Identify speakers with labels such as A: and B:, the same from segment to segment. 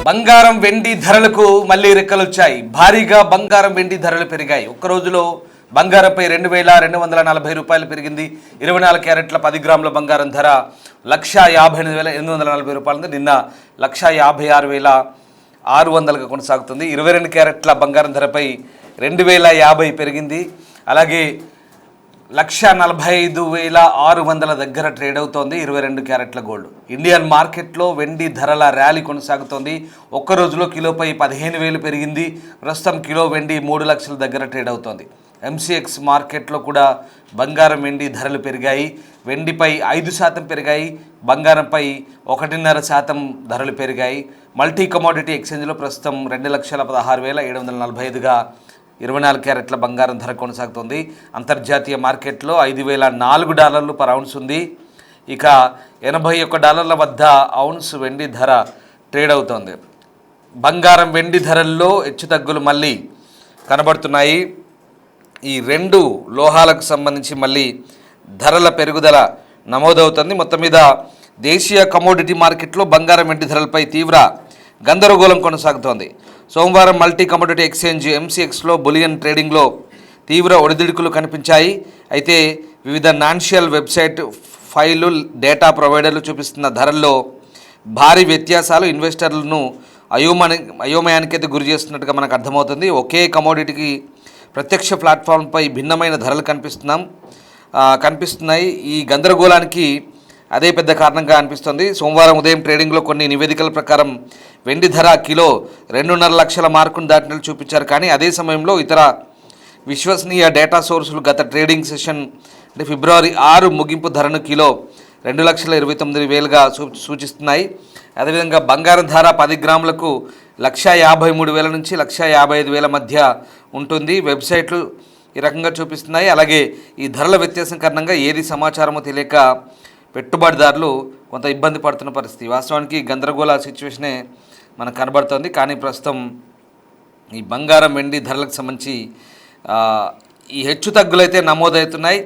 A: బంగారం వెండి ధరలకు మళ్ళీ రెక్కలొచ్చాయి. భారీగా బంగారం వెండి ధరలు పెరిగాయి. ఒక్క రోజులో బంగారంపై 2,240 రూపాయలు పెరిగింది. 24 క్యారెట్ల 10 గ్రాముల బంగారం ధర 1,58,840 రూపాయలు. నిన్న 1,56,600గా కొనసాగుతుంది. 22 క్యారెట్ల బంగారం ధరపై 2,050 పెరిగింది. అలాగే 1,45,600 దగ్గర ట్రేడ్ అవుతోంది 22 క్యారెట్ల గోల్డ్. ఇండియన్ మార్కెట్లో వెండి ధరల ర్యాలీ కొనసాగుతోంది. ఒక్క రోజులో కిలోపై 15,000 పెరిగింది. ప్రస్తుతం కిలో వెండి 3 లక్షల దగ్గర ట్రేడ్ అవుతోంది. ఎంసీఎక్స్ మార్కెట్లో కూడా బంగారం వెండి ధరలు పెరిగాయి. వెండిపై 5% పెరిగాయి, బంగారంపై 1.5% ధరలు పెరిగాయి. మల్టీ కమోడిటీ ఎక్స్చేంజ్లో ప్రస్తుతం 2,16,745గా 24 క్యారెట్ల బంగారం ధర కొనసాగుతుంది. అంతర్జాతీయ మార్కెట్లో $5,004 పర్ ఔన్స్ ఉంది. ఇక $81 వద్ద ఔన్స్ వెండి ధర ట్రేడ్ అవుతోంది. బంగారం వెండి ధరల్లో హెచ్చుతగ్గులు మళ్ళీ కనబడుతున్నాయి. ఈ రెండు లోహాలకు సంబంధించి మళ్ళీ ధరల పెరుగుదల నమోదవుతుంది. మొత్తం మీద దేశీయ కమోడిటీ మార్కెట్లో బంగారం వెండి ధరలపై తీవ్ర గందరగోళం కొనసాగుతోంది. సోమవారం మల్టీ కమోడిటీ ఎక్స్చేంజ్ ఎంసీఎక్స్లో బులియన్ ట్రేడింగ్లో తీవ్ర ఒడిదుడుకులు కనిపించాయి. అయితే వివిధ నాన్షియల్ వెబ్సైట్ ఫైలు డేటా ప్రొవైడర్లు చూపిస్తున్న ధరల్లో భారీ వ్యత్యాసాలు ఇన్వెస్టర్లను అయోమయానికి అయితే గురి చేస్తున్నట్టుగా మనకు అర్థమవుతుంది. ఒకే కమోడిటీకి ప్రత్యక్ష ప్లాట్ఫామ్పై భిన్నమైన ధరలు కనిపిస్తున్నాయి. ఈ గందరగోళానికి అదే పెద్ద కారణంగా అనిపిస్తుంది. సోమవారం ఉదయం ట్రేడింగ్లో కొన్ని నివేదికల ప్రకారం వెండి ధర కిలో 2.5 లక్షల మార్కును దాటినట్లు చూపించారు. కానీ అదే సమయంలో ఇతర విశ్వసనీయ డేటా సోర్సులు గత ట్రేడింగ్ సెషన్ అంటే ఫిబ్రవరి 6 ముగింపు ధరను కిలో 2,29,000గా సూచిస్తున్నాయి. అదేవిధంగా బంగారం ధర 10 గ్రాములకు 1,53,000 నుంచి 1,55,000 మధ్య ఉంటుంది. వెబ్సైట్లు ఈ రకంగా చూపిస్తున్నాయి. అలాగే ఈ ధరల వ్యత్యాసం కారణంగా ఏది సమాచారమో తెలియక పెట్టుబడిదారులు కొంత ఇబ్బంది పడుతున్న పరిస్థితి. వాస్తవానికి గందరగోళ సిచ్యువేషనే మనకు కనబడుతోంది. కానీ ప్రస్తుతం ఈ బంగారం వెండి ధరలకు సంబంధించి ఈ హెచ్చు తగ్గులైతే నమోదవుతున్నాయి.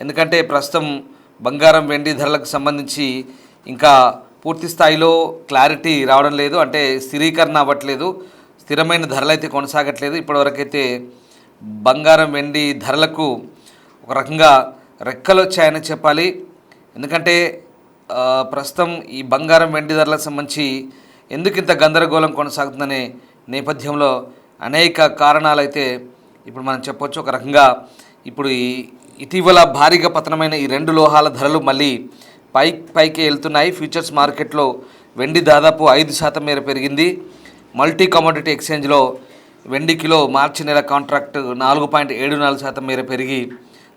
A: ఎందుకంటే ప్రస్తుతం బంగారం వెండి ధరలకు సంబంధించి ఇంకా పూర్తి స్థాయిలో క్లారిటీ రావడం లేదు. అంటే స్థిరీకరణ అవ్వట్లేదు, స్థిరమైన ధరలు అయితే కొనసాగట్లేదు. ఇప్పటివరకైతే బంగారం వెండి ధరలకు ఒక రకంగా రెక్కలు వచ్చాయని చెప్పాలి. ఎందుకంటే ప్రస్తుతం ఈ బంగారం వెండి ధరలకు సంబంధించి ఎందుకు ఇంత గందరగోళం కొనసాగుతుందనే నేపథ్యంలో అనేక కారణాలు అయితే ఇప్పుడు మనం చెప్పొచ్చు. ఒక రకంగా ఇప్పుడు ఇటీవల భారీగా పతనమైన ఈ రెండు లోహాల ధరలు మళ్ళీ పైకి వెళ్తున్నాయి. ఫ్యూచర్స్ మార్కెట్లో వెండి దాదాపు 5% మేర పెరిగింది. మల్టీ కమోడిటీ ఎక్స్చేంజ్లో వెండి కిలో మార్చి నెల కాంట్రాక్ట్ 4.74% మేర పెరిగి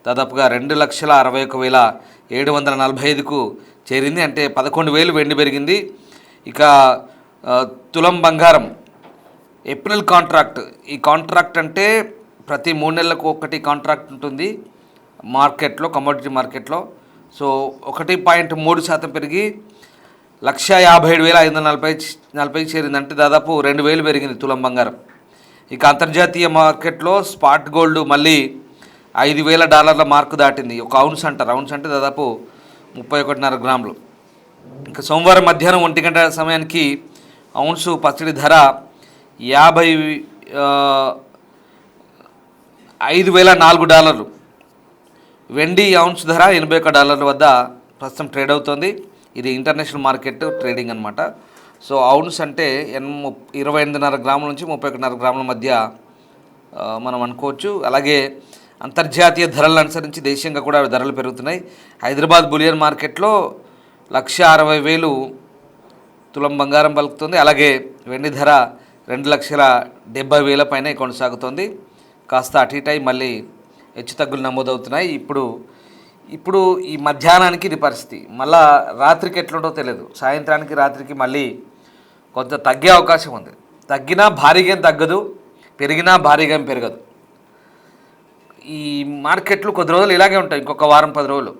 A: దాదాపుగా 2,61,745కు చేరింది. అంటే 11,000 వెండి పెరిగింది. ఇక తులం బంగారం ఏప్రిల్ కాంట్రాక్ట్, ఈ కాంట్రాక్ట్ అంటే ప్రతి 3 నెలలకు ఒకటి కాంట్రాక్ట్ ఉంటుంది మార్కెట్లో, కమోడిటీ మార్కెట్లో. సో 1.3% పెరిగి 1,57,540కి చేరింది. అంటే దాదాపు 2,000 పెరిగింది తులం బంగారం. ఇక అంతర్జాతీయ మార్కెట్లో స్పాట్ గోల్డ్ మళ్ళీ $5,000 మార్కు దాటింది. ఒక ఔన్స్ అంటారు, ఔన్స్ అంటే దాదాపు 31.5 గ్రాములు. ఇంకా సోమవారం మధ్యాహ్నం 1 గంట సమయానికి ఔన్సు పసిడి ధర $55,004. వెండి ఔన్స్ ధర $81 వద్ద ప్రస్తుతం ట్రేడ్ అవుతోంది. ఇది ఇంటర్నేషనల్ మార్కెట్ ట్రేడింగ్ అనమాట. సో ఔన్స్ అంటే 28.5 గ్రాముల నుంచి 31.5 గ్రాముల మధ్య మనం అనుకోవచ్చు. అలాగే అంతర్జాతీయ ధరలను అనుసరించి దేశీయంగా కూడా ధరలు పెరుగుతున్నాయి. హైదరాబాద్ బులియన్ మార్కెట్లో 1,60,000 తులం బంగారం పలుకుతుంది. అలాగే వెండి ధర 2,70,000 పైన కొనసాగుతోంది. కాస్త అటు ఇటు మళ్ళీ హెచ్చు తగ్గులు నమోదవుతున్నాయి. ఇప్పుడు ఈ మధ్యాహ్నానికి ఇది పరిస్థితి. మళ్ళా రాత్రికి ఎట్లుంటో తెలియదు. సాయంత్రానికి రాత్రికి మళ్ళీ కొంత తగ్గే అవకాశం ఉంది. తగ్గినా భారీగా తగ్గదు, పెరిగినా భారీగా పెరగదు. ఈ మార్కెట్లు కొద్ది రోజులు ఇలాగే ఉంటాయి, ఇంకొక వారం 10 రోజులు.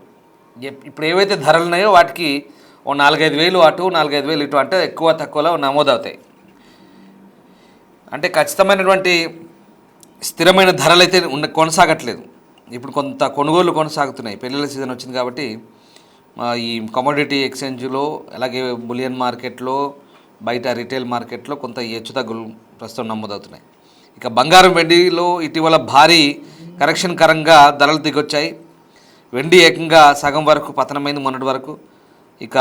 A: ఇప్పుడు ఏవైతే ధరలు ఉన్నాయో వాటికి ఓ 4,5,000 అటు 4,5,000 ఇటు అంటే ఎక్కువ తక్కువలో నమోదవుతాయి. అంటే ఖచ్చితమైనటువంటి స్థిరమైన ధరలు అయితే కొనసాగట్లేదు. ఇప్పుడు కొంత కొనుగోలు కొనసాగుతున్నాయి. పెళ్ళిళ్ళ సీజన్ వచ్చింది కాబట్టి ఈ కమోడిటీ ఎక్స్చేంజ్లో అలాగే బులియన్ మార్కెట్లో బయట రిటైల్ మార్కెట్లో కొంత హెచ్చుతగ్గులు ప్రస్తుతం నమోదవుతున్నాయి. ఇక బంగారం వెండిలో ఇటీవల భారీ కరెక్షన్ కారణంగా ధరలు దిగొచ్చాయి. వెండి ఏకంగా సగం వరకు పతనమైంది మొన్నటి వరకు. ఇక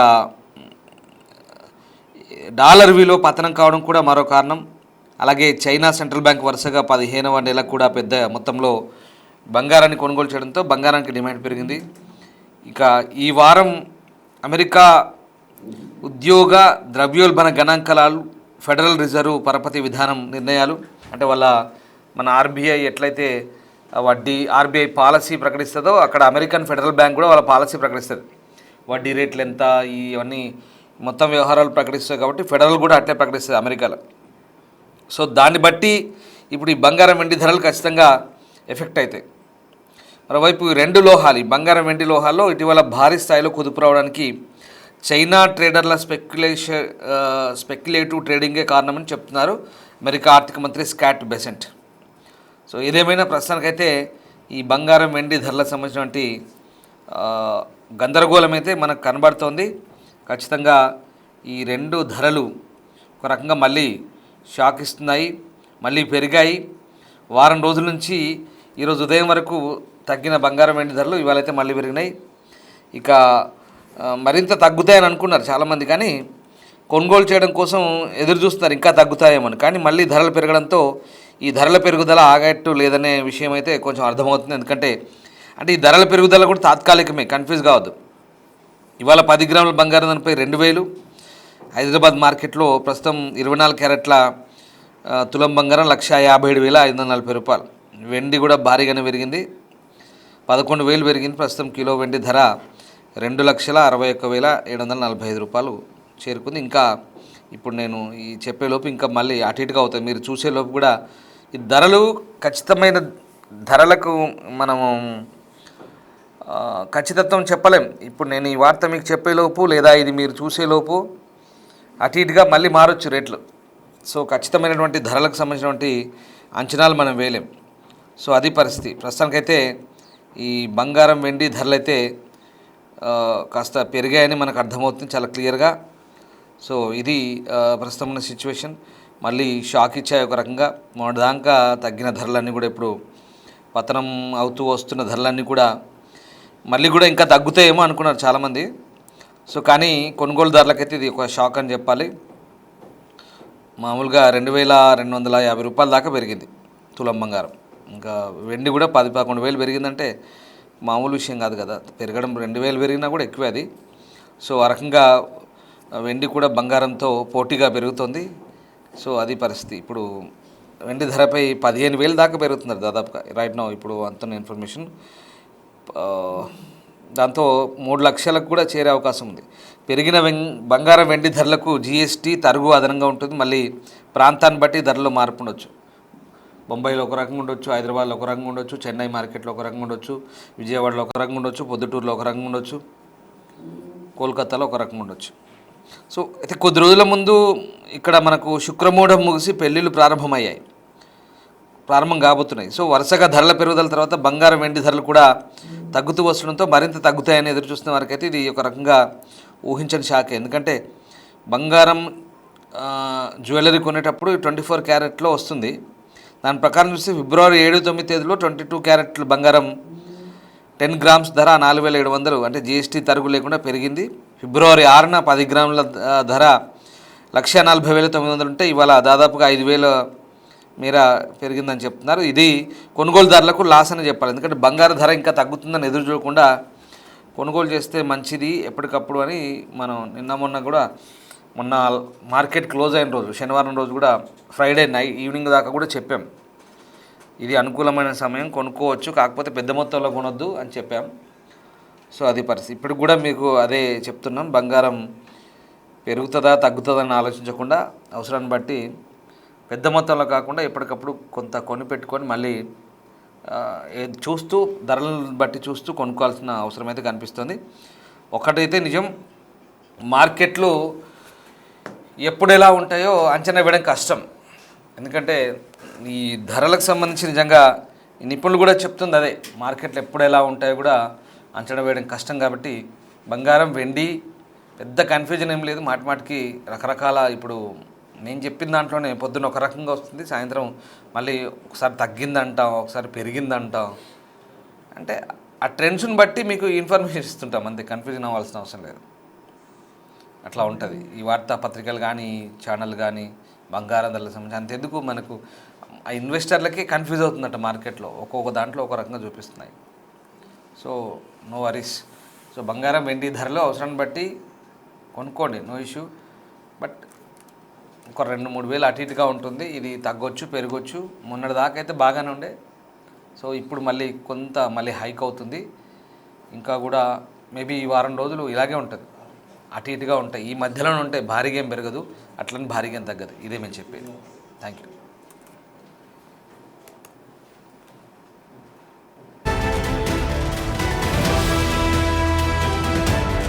A: డాలర్ విలువ పతనం కావడం కూడా మరో కారణం. అలాగే చైనా సెంట్రల్ బ్యాంక్ వరుసగా 15వ నెలకు కూడా పెద్ద మొత్తంలో బంగారాన్ని కొనుగోలు చేయడంతో బంగారానికి డిమాండ్ పెరిగింది. ఇక ఈ వారం అమెరికా ఉద్యోగ ద్రవ్యోల్బణ గణాంకాలు, ఫెడరల్ రిజర్వ్ పరపతి విధానం నిర్ణయాలు, అంటే మన ఆర్బీఐ ఎట్లయితే వడ్డీ ఆర్బీఐ పాలసీ ప్రకటిస్తుందో అక్కడ అమెరికన్ ఫెడరల్ బ్యాంక్ కూడా వాళ్ళ పాలసీ ప్రకటిస్తుంది. వడ్డీ రేట్లు ఎంత, ఇవన్నీ మొత్తం వ్యవహారాలు ప్రకటిస్తాయి కాబట్టి ఫెడరల్ కూడా అట్లే ప్రకటిస్తుంది అమెరికాలో. సో దాన్ని బట్టి ఇప్పుడు ఈ బంగారం వెండి ధరలు ఖచ్చితంగా ఎఫెక్ట్ అవుతాయి. మరోవైపు రెండు లోహాలు, ఈ బంగారం వెండి లోహాల్లో ఇటీవల భారీ స్థాయిలో కుదుపు రావడానికి చైనా ట్రేడర్ల స్పెక్యులేటివ్ ట్రేడింగే కారణమని చెప్తున్నారు అమెరికా ఆర్థిక మంత్రి స్కాట్ బెసెంట్. సో ఏదేమైనా ప్రస్తుతానికైతే ఈ బంగారం వెండి ధరలకు సంబంధించినటువంటి గందరగోళం అయితే మనకు కనబడుతోంది. ఖచ్చితంగా ఈ రెండు ధరలు ఒక రకంగా మళ్ళీ షాక్ ఇస్తున్నాయి, మళ్ళీ పెరిగాయి. వారం రోజుల నుంచి ఈరోజు ఉదయం వరకు తగ్గిన బంగారం వెండి ధరలు ఇవాళైతే మళ్ళీ పెరిగినాయి. ఇక మరింత తగ్గుతాయని అనుకున్నారు చాలామంది, కానీ కొనుగోలు చేయడం కోసం ఎదురు చూస్తున్నారు ఇంకా తగ్గుతాయేమని. కానీ మళ్ళీ ధరలు పెరగడంతో ఈ ధరల పెరుగుదల ఆగట్టు లేదనే విషయం అయితే కొంచెం అర్థమవుతుంది. ఎందుకంటే ఈ ధరల పెరుగుదల కూడా తాత్కాలికమే, కన్ఫ్యూజ్ కావద్దు. ఇవాళ 10 గ్రాముల బంగారం ధరపై 2000 హైదరాబాద్ మార్కెట్లో ప్రస్తుతం 24 క్యారెట్ల తులం బంగారం 1,57,540 రూపాయలు. వెండి కూడా భారీగానే పెరిగింది, 11,000 పెరిగింది. ప్రస్తుతం కిలో వెండి ధర 2,61,745 రూపాయలు చేరుకుంది. ఇంకా ఇప్పుడు నేను ఈ చెప్పేలోపు ఇంకా మళ్ళీ అటు ఇటుగా అవుతాయి. మీరు చూసేలోపు కూడా ఈ ధరలు ఖచ్చితమైన ధరలకు మనము ఖచ్చితత్వం చెప్పలేం. ఇప్పుడు నేను ఈ వార్త మీకు చెప్పేలోపు లేదా ఇది మీరు చూసేలోపు అటు ఇటుగా మళ్ళీ మారొచ్చు రేట్లు. సో ఖచ్చితమైనటువంటి ధరలకు సంబంధించినటువంటి అంచనాలు మనం వేయలేం. సో అది పరిస్థితి. ప్రస్తుతానికైతే ఈ బంగారం వెండి ధరలు అయితే కాస్త పెరిగాయని మనకు అర్థమవుతుంది చాలా క్లియర్గా. సో ఇది ప్రస్తుతం ఉన్న సిచ్యువేషన్. మళ్ళీ షాక్ ఇచ్చాయి ఒక రకంగా. మొన్నటిదాకా తగ్గిన ధరలన్నీ కూడా ఇప్పుడు పతనం అవుతూ వస్తున్న ధరలన్నీ కూడా మళ్ళీ కూడా ఇంకా తగ్గుతాయేమో అనుకున్నారు చాలామంది. సో కానీ కొనుగోలుదారులకైతే ఇది ఒక షాక్ అని చెప్పాలి. మామూలుగా 2,250 రూపాయల దాకా పెరిగింది తులం బంగారం. ఇంకా వెండి కూడా 10-11 వేలు పెరిగిందంటే మామూలు విషయం కాదు కదా. పెరగడం 2,000 పెరిగినా కూడా ఎక్కువే అది. సో ఆ రకంగా వెండి కూడా బంగారంతో పోటీగా పెరుగుతుంది. సో అది పరిస్థితి. ఇప్పుడు వెండి ధరపై 15,000 దాకా పెరుగుతున్నారు దాదాపుగా రైట్ నౌ ఇప్పుడు అంతున్న ఇన్ఫర్మేషన్. దాంతో 3 లక్షలకు కూడా చేరే అవకాశం ఉంది. పెరిగిన బంగారం వెండి ధరలకు జీఎస్టీ తరుగు అదనంగా ఉంటుంది. మళ్ళీ ప్రాంతాన్ని బట్టి ధరలో మార్పు ఉండొచ్చు. బొంబాయిలో ఒక రకంగా ఉండొచ్చు, హైదరాబాద్లో ఒక రకంగా ఉండొచ్చు, చెన్నై మార్కెట్లో ఒక రకంగా ఉండొచ్చు, విజయవాడలో ఒక రకంగా ఉండొచ్చు, పొద్దుటూరులో ఒక రకంగా ఉండొచ్చు, కోల్కతాలో ఒక రకంగా ఉండొచ్చు. సో అయితే కొద్ది రోజుల ముందు ఇక్కడ మనకు శుక్రమూఢం ముగిసి పెళ్ళిళ్ళు ప్రారంభం కాబోతున్నాయి. సో వరుసగా ధరల పెరుగుదల తర్వాత బంగారం వెండి ధరలు కూడా తగ్గుతూ వస్తుండడంతో మరింత తగ్గుతాయని ఎదురు చూస్తున్న వారికైతే ఇది ఒక రకంగా ఊహించని షాకే. ఎందుకంటే బంగారం జ్యువెలరీ కొనేటప్పుడు 24 క్యారెట్లో వస్తుంది. దాని ప్రకారం చూస్తే ఫిబ్రవరి 7-9 తేదీలో 22 క్యారెట్ల బంగారం 10 గ్రామ్స్ ధర 4,700, అంటే జీఎస్టీ తరుగు లేకుండా పెరిగింది. ఫిబ్రవరి 6న 10 గ్రాముల ధర 1,40,900 ఉంటే ఇవాళ దాదాపుగా 5,000 మేర పెరిగిందని చెప్తున్నారు. ఇది కొనుగోలుదారులకు లాస్ అని చెప్పాలి. ఎందుకంటే బంగారు ధర ఇంకా తగ్గుతుందని ఎదురు చూడకుండా కొనుగోలు చేస్తే మంచిది ఎప్పటికప్పుడు అని మనం మొన్న మార్కెట్ క్లోజ్ అయిన రోజు శనివారం రోజు కూడా ఫ్రైడే ఈవినింగ్ దాకా కూడా చెప్పాం. ఇది అనుకూలమైన సమయం, కొనుక్కోవచ్చు, కాకపోతే పెద్ద మొత్తంలో కొనొద్దు అని చెప్పాం. సో అది పరిస్థితి. ఇప్పుడు కూడా మీకు అదే చెప్తున్నాం. బంగారం పెరుగుతుందా తగ్గుతుందా అని ఆలోచించకుండా అవసరాన్ని బట్టి పెద్ద మొత్తంలో కాకుండా ఎప్పటికప్పుడు కొంత కొని పెట్టుకొని మళ్ళీ చూస్తూ ధరలను బట్టి చూస్తూ కొనుక్కోవాల్సిన అవసరం అయితే కనిపిస్తుంది. ఒకటైతే నిజం, మార్కెట్లు ఎప్పుడు ఎలా ఉంటాయో అంచనా వేయడం కష్టం. ఎందుకంటే ఈ ధరలకు సంబంధించి నిజంగా నిపుణులు కూడా చెప్తుంది అదే, మార్కెట్లు ఎప్పుడు ఎలా ఉంటాయో కూడా అంచనా వేయడం కష్టం. కాబట్టి బంగారం వెండి పెద్ద కన్ఫ్యూజన్ ఏం లేదు. మాటికి రకరకాల ఇప్పుడు నేను చెప్పిన దాంట్లోనే పొద్దున్న ఒక రకంగా వస్తుంది, సాయంత్రం మళ్ళీ ఒకసారి తగ్గిందంటాం, ఒకసారి పెరిగిందంటాం. అంటే ఆ ట్రెండ్స్ని బట్టి మీకు ఇన్ఫర్మేషన్ ఇస్తుంటాం, అంతే. కన్ఫ్యూజన్ అవ్వాల్సిన అవసరం లేదు. అట్లా ఉంటుంది ఈ వార్తాపత్రికలు కానీ, ఛానల్ కానీ, బంగారం ధరలకు సంబంధించి. అంతెందుకు మనకు ఆ ఇన్వెస్టర్లకే కన్ఫ్యూజ్ అవుతుందట మార్కెట్లో, ఒక్కొక్క దాంట్లో ఒక రకంగా చూపిస్తున్నాయి. So no worries. సో బంగారం వెండి ధరలు అవసరాన్ని బట్టి కొనుక్కోండి, నో ఇష్యూ. బట్ ఒక 2-3 వేలు అటు ఇటుగా ఉంటుంది. ఇది తగ్గొచ్చు, పెరగొచ్చు. మొన్నటి దాకా అయితే బాగానే ఉండే. సో ఇప్పుడు మళ్ళీ హైక్ అవుతుంది. ఇంకా కూడా మేబీ ఈ వారం రోజులు ఇలాగే ఉంటుంది, అటు ఇటుగా ఉంటాయి. ఈ మధ్యలోనే ఉంటాయి, భారీగా ఏం పెరగదు, అట్లని భారీగా ఏం తగ్గదు. ఇదే మేము చెప్పేది. Thank you.